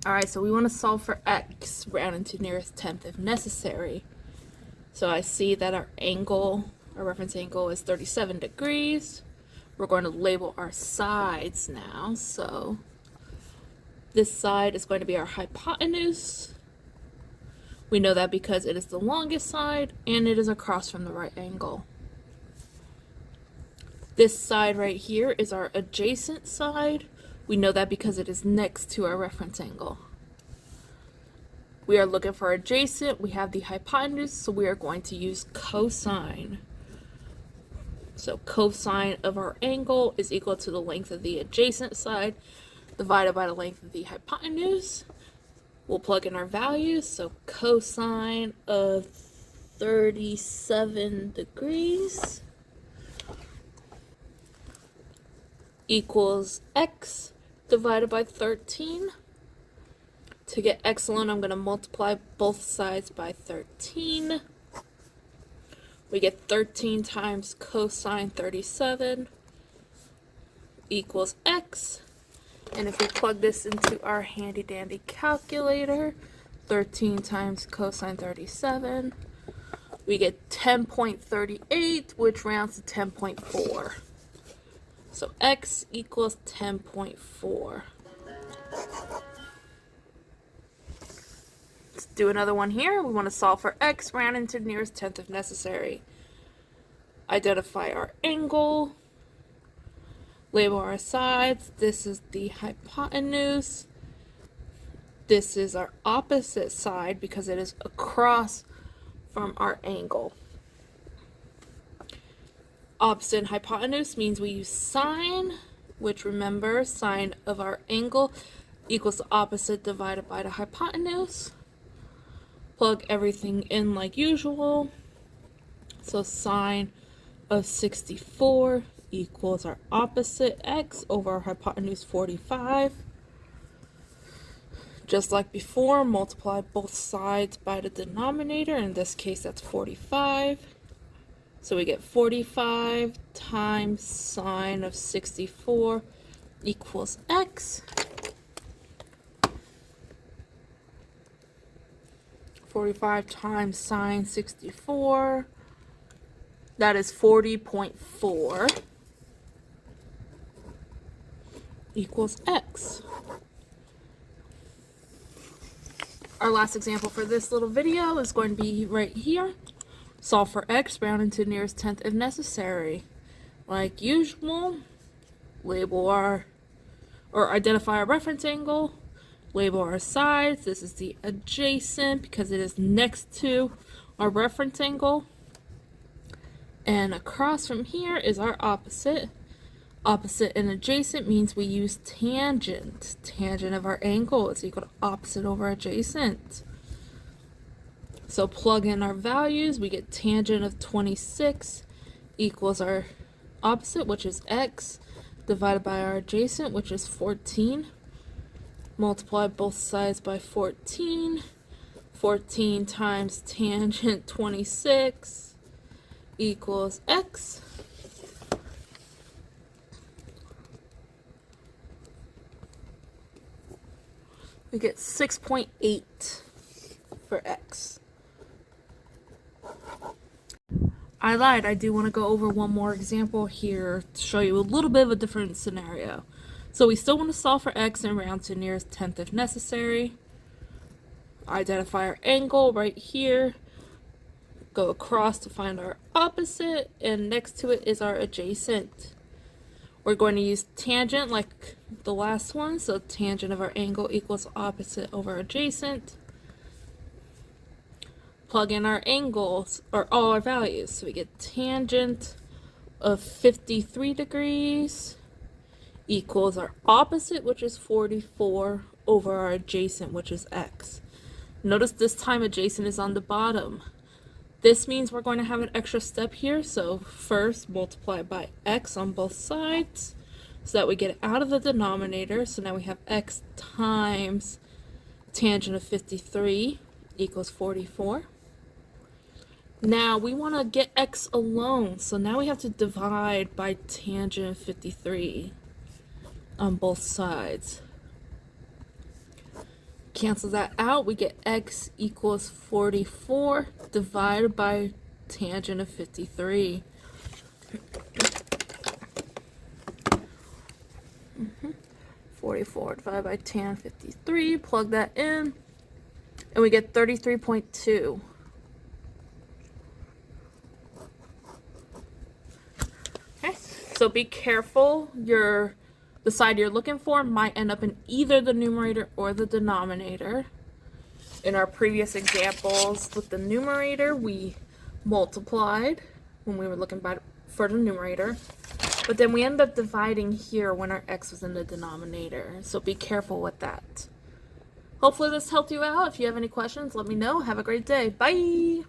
Alright, so we want to solve for x rounded to nearest tenth if necessary. So I see that our reference angle is 37 degrees. We're going to label our sides now. So this side is going to be our hypotenuse. We know that because it is the longest side and it is across from the right angle. This side right here is our adjacent side. We know that because it is next to our reference angle. We are looking for adjacent. We have the hypotenuse, so we are going to use cosine. So cosine of our angle is equal to the length of the adjacent side divided by the length of the hypotenuse. We'll plug in our values. So cosine of 37 degrees equals x divided by 13. To get x alone, I'm going to multiply both sides by 13. We get 13 times cosine 37 equals x. And if we plug this into our handy dandy calculator, 13 times cosine 37, we get 10.38, which rounds to 10.4. So x equals 10.4. Let's do another one here. We want to solve for x rounded to the nearest tenth if necessary. Identify our angle. Label our sides. This is the hypotenuse. This is our opposite side because it is across from our angle. Opposite and hypotenuse means we use sine, which remember, sine of our angle equals the opposite divided by the hypotenuse. Plug everything in like usual. So sine of 64 equals our opposite x over our hypotenuse 45. Just like before, multiply both sides by the denominator. In this case, that's 45. So we get 45 times sine of 64 equals x. 45 times sine 64, that is 40.4 equals x. Our last example for this little video is going to be right here. Solve for x rounded to the nearest tenth if necessary. Like usual, identify our reference angle. Label our sides. This is the adjacent because it is next to our reference angle. And across from here is our opposite. Opposite and adjacent means we use tangent. Tangent of our angle is equal to opposite over adjacent. So plug in our values. We get tangent of 26 equals our opposite, which is x, divided by our adjacent, which is 14. Multiply both sides by 14. 14 times tangent 26 equals x. We get 6.8 for x. I lied. I do want to go over one more example here to show you a little bit of a different scenario. So we still want to solve for x and round to nearest tenth if necessary. Identify our angle right here. Go across to find our opposite, and next to it is our adjacent. We're going to use tangent like the last one, so tangent of our angle equals opposite over adjacent. Plug in our angles, or all our values. So we get tangent of 53 degrees equals our opposite, which is 44, over our adjacent, which is x. Notice this time adjacent is on the bottom. This means we're going to have an extra step here, so first multiply by x on both sides so that we get it out of the denominator. So now we have x times tangent of 53 equals 44. Now we want to get x alone, so now we have to divide by tangent of 53 on both sides. Cancel that out. We get x equals 44 divided by tangent of 53. 44 divided by tan 53. Plug that in, and we get 33.2. Okay, so be careful. The side you're looking for might end up in either the numerator or the denominator. In our previous examples with the numerator, we multiplied when we were looking for the numerator, but then we end up dividing here when our x was in the denominator. So be careful with that. Hopefully this helped you out. If you have any questions, let me know. Have a great day. Bye!